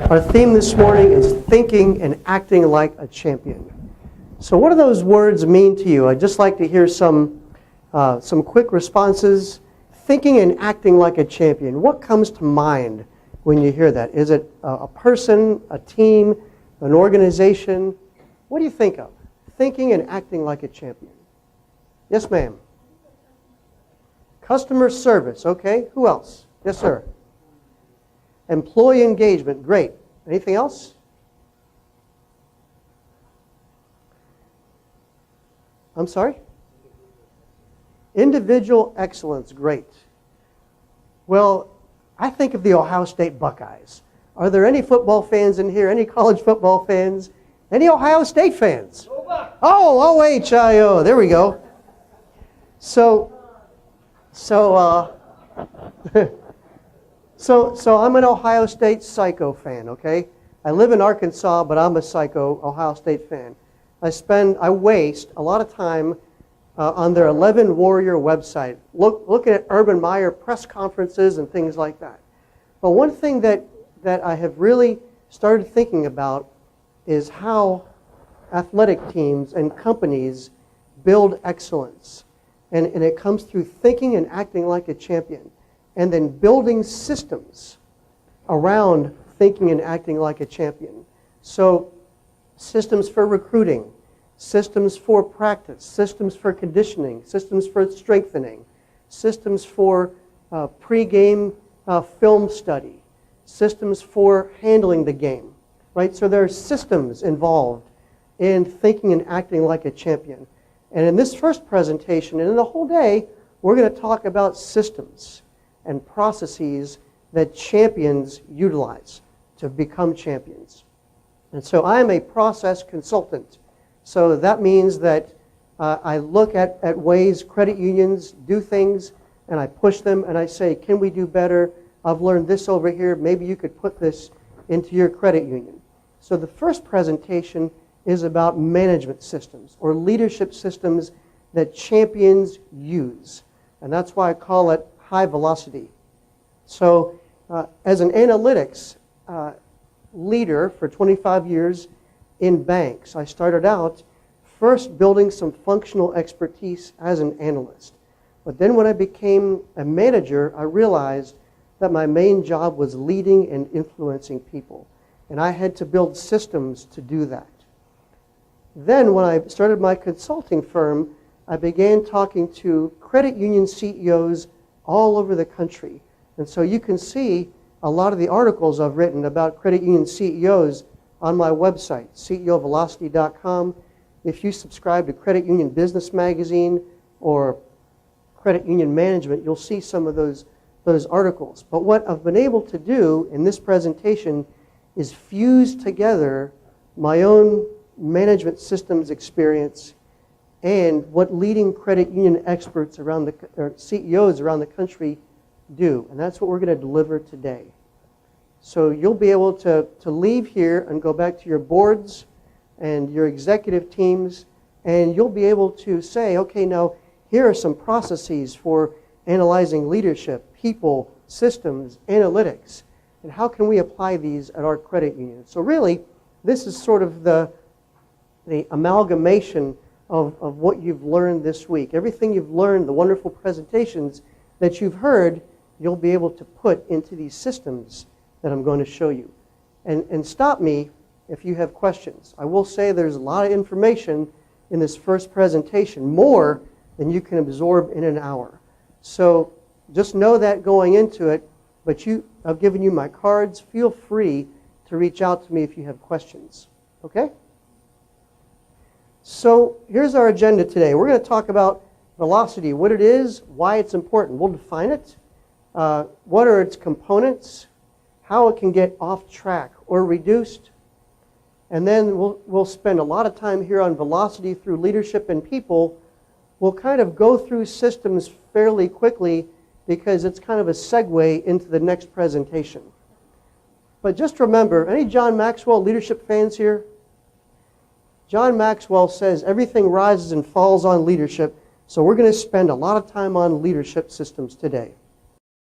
Our theme this morning is thinking and acting like a champion. So what do those words mean to you? I'd just like to hear some quick responses. Thinking and acting like a champion. What comes to mind when you hear that? Is it a person, a team, an organization? What do you think of? Thinking and acting like a champion. Yes, ma'am. Customer service. Okay. Who else? Yes, sir. Employee engagement. Great. Anything else? I'm sorry? Individual excellence. Great. Well, I think of the Ohio State Buckeyes. Are there any football fans in here? Any college football fans? Any Ohio State fans? Oh, O-H-I-O. There we go. So I'm an Ohio State Psycho fan, okay? I live in Arkansas, but I'm a Psycho Ohio State fan. I waste a lot of time on their 11 Warrior website, looking at Urban Meyer press conferences and things like that. But one thing that I have really started thinking about is how athletic teams and companies build excellence. And it comes through thinking and acting like a champion, and then building systems around thinking and acting like a champion. So systems for recruiting, systems for practice, systems for conditioning, systems for strengthening, systems for pre-game film study, systems for handling the game, right? So there are systems involved in thinking and acting like a champion. And in this first presentation, and in the whole day, we're going to talk about systems and processes that champions utilize to become champions. And so I am a process consultant. So that means that I look at ways credit unions do things, and I push them, and I say, can we do better? I've learned this over here. Maybe you could put this into your credit union. So the first presentation is about management systems or leadership systems that champions use. And that's why I call it high velocity. So as an analytics leader for 25 years in banks, I started out first building some functional expertise as an analyst. But then when I became a manager, I realized that my main job was leading and influencing people. And I had to build systems to do that. Then when I started my consulting firm, I began talking to credit union CEOs all over the country. And so you can see a lot of the articles I've written about credit union CEOs on my website, ceovelocity.com. If you subscribe to Credit Union Business Magazine or Credit Union Management, you'll see some of those articles. But what I've been able to do in this presentation is fuse together my own management systems experience and what leading credit union experts or CEOs around the country do. And that's what we're going to deliver today. So you'll be able to leave here and go back to your boards and your executive teams, and you'll be able to say, okay, now here are some processes for analyzing leadership, people, systems, analytics, and how can we apply these at our credit union? So really, this is sort of the amalgamation of what you've learned this week. Everything you've learned, the wonderful presentations that you've heard, you'll be able to put into these systems that I'm going to show you. And stop me if you have questions. I will say there's a lot of information in this first presentation, more than you can absorb in an hour. So just know that going into it, but I've given you my cards. Feel free to reach out to me if you have questions. Okay? So here's our agenda today. We're going to talk about velocity, what it is, why it's important. We'll define it. What are its components, how it can get off track or reduced. And then we'll spend a lot of time here on velocity through leadership and people. We'll kind of go through systems fairly quickly because it's kind of a segue into the next presentation. But just remember, any John Maxwell leadership fans here? John Maxwell says everything rises and falls on leadership, so we're going to spend a lot of time on leadership systems today.